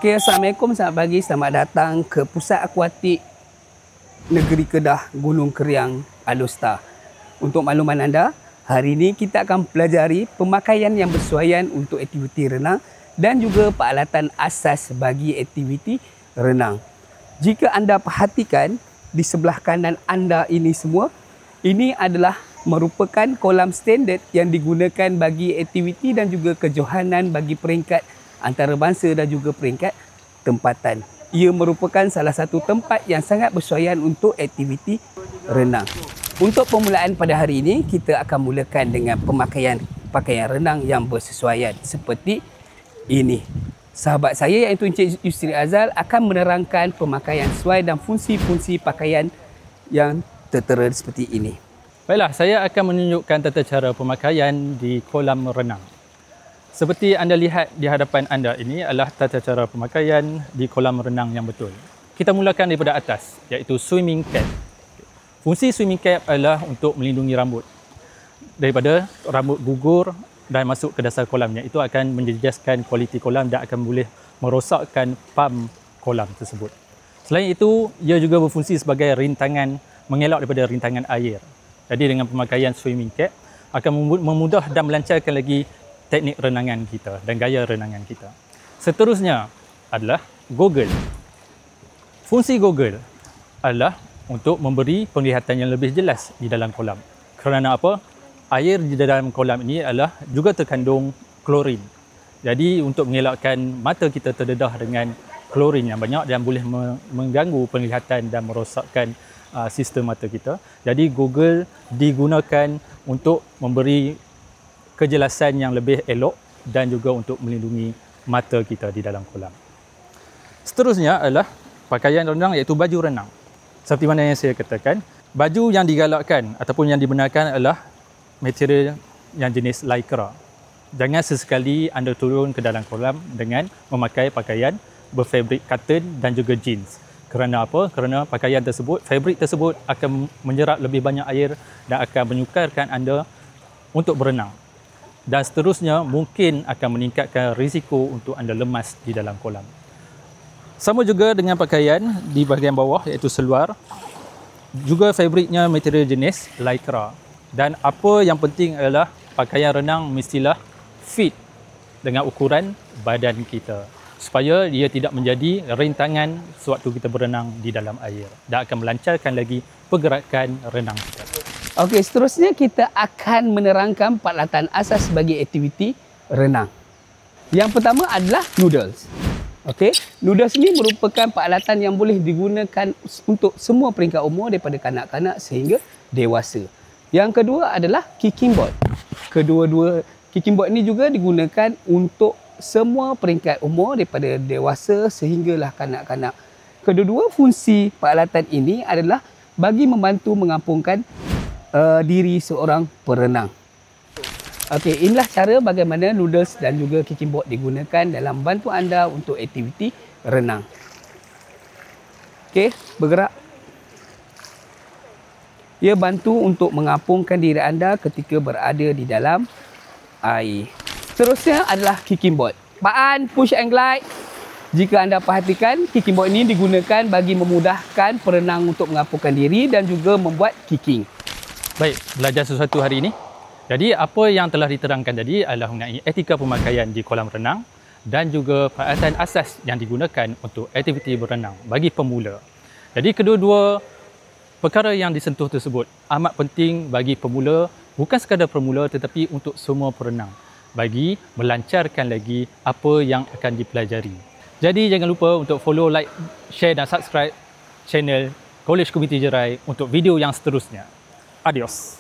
Okey, Assalamualaikum, selamat pagi, selamat datang ke Pusat Akuatik Negeri Kedah, Gunung Keriang, Alor. Untuk makluman anda, hari ini kita akan pelajari pemakaian yang bersesuaian untuk aktiviti renang dan juga peralatan asas bagi aktiviti renang. Jika anda perhatikan di sebelah kanan anda ini semua, ini adalah merupakan kolam standard yang digunakan bagi aktiviti dan juga kejohanan bagi peringkat antarabangsa dan juga peringkat tempatan. Ia merupakan salah satu tempat yang sangat bersesuaian untuk aktiviti renang. Untuk permulaan pada hari ini, kita akan mulakan dengan pakaian renang yang bersesuaian seperti ini. Sahabat saya iaitu Encik Yusri Azal akan menerangkan pemakaian sesuai dan fungsi-fungsi pakaian yang tertera seperti ini. Baiklah, saya akan menunjukkan tata cara pemakaian di kolam renang. Seperti anda lihat di hadapan anda ini adalah tata cara pemakaian di kolam renang yang betul. Kita mulakan daripada atas, iaitu swimming cap. Fungsi swimming cap adalah untuk melindungi rambut daripada rambut gugur dan masuk ke dasar kolamnya. Itu akan menjejaskan kualiti kolam dan akan boleh merosakkan pam kolam tersebut. Selain itu, ia juga berfungsi sebagai rintangan, mengelak daripada rintangan air. Jadi dengan pemakaian swimming cap akan memudah dan melancarkan lagi teknik renangan kita dan gaya renangan kita. Seterusnya adalah goggle. Fungsi goggle adalah untuk memberi penglihatan yang lebih jelas di dalam kolam. Kerana apa? Air di dalam kolam ini adalah juga terkandung klorin. Jadi untuk mengelakkan mata kita terdedah dengan klorin yang banyak dan boleh mengganggu penglihatan dan merosakkan sistem mata kita. Jadi goggle digunakan untuk memberi kejelasan yang lebih elok dan juga untuk melindungi mata kita di dalam kolam. Seterusnya adalah pakaian renang iaitu baju renang. Seperti mana yang saya katakan, baju yang digalakkan ataupun yang dibenarkan adalah material yang jenis lycra. Jangan sesekali anda turun ke dalam kolam dengan memakai pakaian berfabrik cotton dan juga jeans. Kerana apa? Kerana pakaian tersebut, fabrik tersebut akan menyerap lebih banyak air dan akan menyukarkan anda untuk berenang. Dan seterusnya mungkin akan meningkatkan risiko untuk anda lemas di dalam kolam. Sama juga dengan pakaian di bahagian bawah iaitu seluar, juga fabriknya material jenis lycra. Dan apa yang penting adalah pakaian renang mestilah fit dengan ukuran badan kita supaya dia tidak menjadi rintangan sewaktu kita berenang di dalam air dan akan melancarkan lagi pergerakan renang kita. Okey, seterusnya kita akan menerangkan peralatan asas bagi aktiviti renang. Yang pertama adalah noodles. Okey, noodles ini merupakan peralatan yang boleh digunakan untuk semua peringkat umur daripada kanak-kanak sehingga dewasa. Yang kedua adalah kicking board. Kedua-dua kicking board ini juga digunakan untuk semua peringkat umur daripada dewasa sehinggalah kanak-kanak. Kedua-dua fungsi peralatan ini adalah bagi membantu mengampungkan diri seorang perenang. Okey, inilah cara bagaimana noodles dan juga kicking board digunakan dalam membantu anda untuk aktiviti renang. Okey, bergerak. Ia bantu untuk mengampungkan diri anda ketika berada di dalam air. Seterusnya adalah kicking board. Paan push and glide. Jika anda perhatikan, kicking board ini digunakan bagi memudahkan perenang untuk mengampungkan diri dan juga membuat kicking. Baik, belajar sesuatu hari ini. Jadi apa yang telah diterangkan tadi adalah mengenai etika pemakaian di kolam renang dan juga peralatan asas yang digunakan untuk aktiviti berenang bagi pemula. Jadi kedua-dua perkara yang disentuh tersebut amat penting bagi pemula, bukan sekadar pemula tetapi untuk semua perenang bagi melancarkan lagi apa yang akan dipelajari. Jadi jangan lupa untuk follow, like, share dan subscribe channel College Community Jerai untuk video yang seterusnya. Adios.